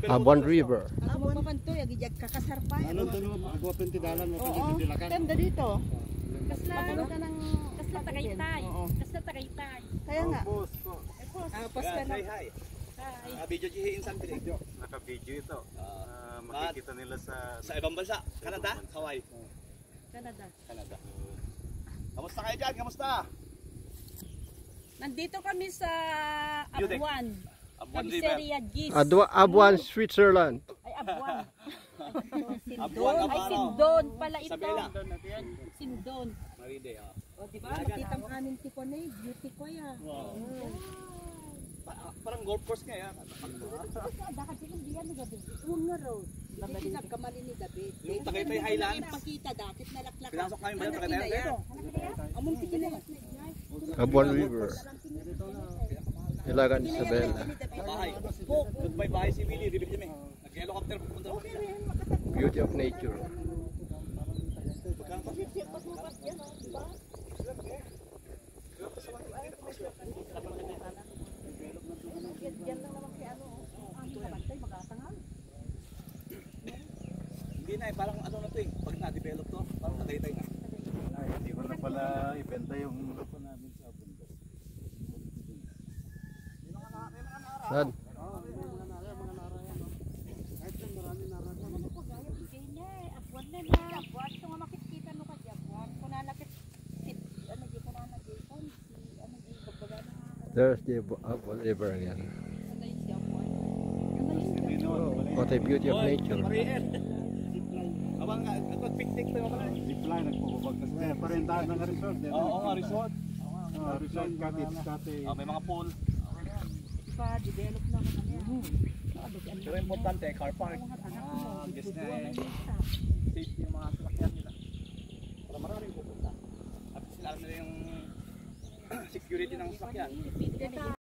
Abuan River. Abuan pa to, yagijag kakasarpay. Ano doon agwa pentidalan mo pentidilakan. Tanda dito. Kasla Tagaytay. Kasla Tagaytay. Kaya nga. Pas ka na. Hi. Video jihiin sa video. Naka-video ito. Makikita nila sa ibang bansa, Canada, Hawaii. Canada. Kamusta kayo dyan? Kamusta? Nandito kami sa Abuan. Camiseria Gis. Abuan, Switzerland. Ay, Abuan. Abuan, Ay, Sindon pala ito. Isabela. Sindon. Maride, O, diba? Nakita mo aming tipo na beauty ko yan. Parang golf course nga yan. Dakat silang diyan ni Gabi. Unga road. Hindi nagkamali ni Gabi. Yung Tagaytay Highlands. Pakita dakit na laklak. Pinasok namin ba yung Tagaytay? Among tikilan. Abuan River. Ilagan Isabela. Bahay. Doon may bahay si Willie. Ribit kami. Nag-helicopter pupunta naman kami. Beauty of nature. Hindi na parang ano na to eh. Pag na-develop to, parang Tagaytay na. Ay, hindi ko na pala ibenta yung lupa namin sa bundok. Saan? There's the Abuan River again. What a beauty of nature. Abang picnic tayo pala. Zipline nagpupubag kasi parentahan ng resort. Oo nga, resort. Resort, cottage. May mga pool. Pa-develop na kami. Pero importante, car park. Guess na safety yung mga sasakyan nila. Para maraming pupunta. At sila nila yung security ng sasakyan.